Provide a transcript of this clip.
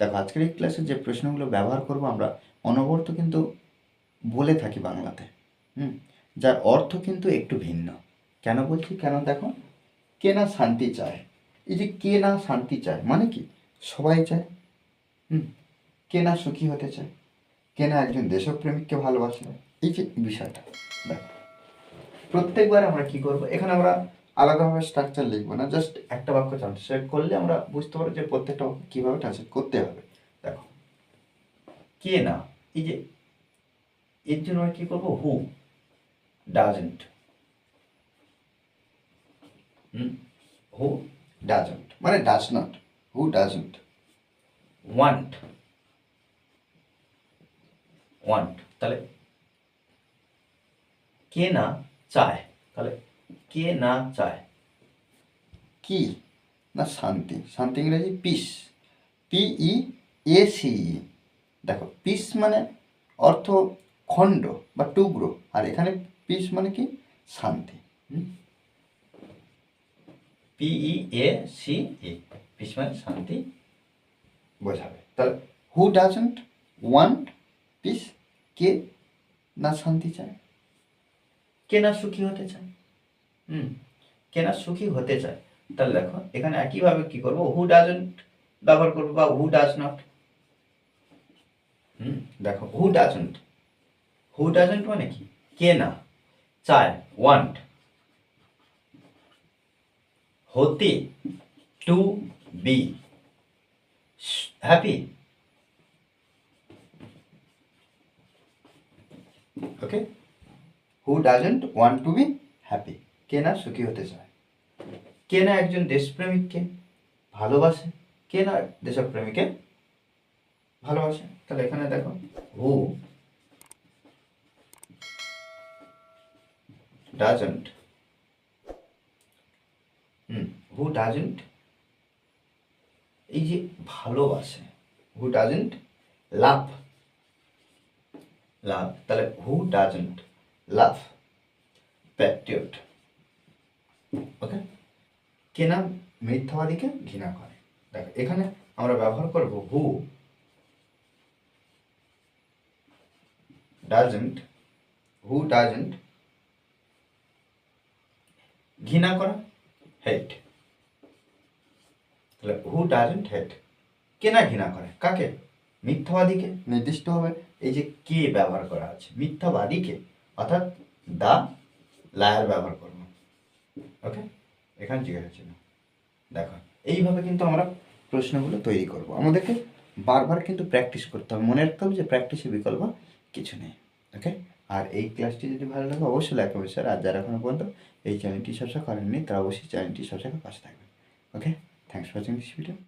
দেখো আজকের এই ক্লাসে যে প্রশ্নগুলো ব্যবহার করব আমরা অনবরত কিন্তু বলে থাকি বাংলাতে, যার অর্থ কিন্তু একটু ভিন্ন। কেন বলছি? কেন দেখো, কে না শান্তি চায়, এই যে কে না শান্তি চায় মানে কি? সবাই চায়। কে না সুখী হতে চায়, কে না একজন দেশপ্রেমিককে ভালোবাসে, এই যে বিষয়টা দেখো প্রত্যেকবার আমরা কি করব, এখানে আমরা আলাদাভাবে স্ট্রাকচার লিখবো না, জাস্ট একটা বাক্য ট্রান্সলেট করলে আমরা বুঝতে পারবো যে প্রত্যেকটা বাক্য কীভাবে ট্রান্সলেট করতে হবে। দেখো কে না, এই যে এর জন্য আমরা কী করবো, হু ডাজেন্ট, হু ডাজেন্ট মানে does not, who doesn't want, want তাহলে কে না চায়, তাহলে কে না চায় কি না শান্তি, শান্তি ইংরেজি পিস, PEACE। দেখো পিস মানে অর্থ খণ্ড বা টুকরো, আর এখানে পিস মানে কি শান্তি, PEACE, পিস মানে শান্তি বোঝাবে। তাহলে হু ডাজেন্ট ওয়ান্ট পিস, কে না শান্তি চায়, কে না সুখী হতে চায়, কে না সুখী হতে চায়। তাহলে দেখো এখানে একইভাবে কি করবো, হু ডাজেন্ট ব্যবহার করবো বা হু ডাজ নট। দেখো হু ডাজেন্ট, হু ডাজেন্ট মানে কি কে না চায়, ওয়ান্ট হতে, to be happy, okay, who doesn't want to be happy, কে না সুখী হতে চায়, কে না একজন দেশপ্রেমিককে ভালোবাসে, কে না দেশপ্রেমিককে ভালোবাসে। তাহলে এখানে দেখো হু ডাজেন্ট, হু ডাজেন্ট এই যে ভালোবাসে, হু ডাজেন্ট লাভ, লাভ তাহলে হু ডাজেন্ট লাভ প্যাট্রিয়ট, ওকে, কে না মিথ্যাবাদীকে ঘৃণা করে। দেখো এখানে আমরা ব্যবহার করব হু ডাজেন্ট, হু ডাজেন্ট ঘৃণা করা, হেট, তাহলে হু ডাজেন্ট হেট, কে না ঘৃণা করে কাকে, মিথ্যাবাদীকে, নির্দিষ্টভাবে এই যে কে ব্যবহার করা আছে, মিথ্যাবাদীকে অর্থাৎ দা লায়ার ব্যবহার করবো, ওকে, এখানে জিজ্ঞাসা ছিল। দেখো এইভাবে কিন্তু আমরা প্রশ্নগুলো তৈরি করব, আমাদেরকে বারবার কিন্তু প্র্যাকটিস করতে হবে, মনে রাখতে হবে যে প্র্যাকটিসের বিকল্প কিছু নেই, ওকে। আর এই ক্লাসটি যদি ভালো লাগে অবশ্যই লাইক করবে স্যার, আর যারা এখনো পর্যন্ত এই চ্যানেলটি সাবস্ক্রাইব করেননি তারা অবশ্যই চ্যানেলটি সাবস্ক্রাইব করে পাশে থাকবে, okay. Thanks for watching this video.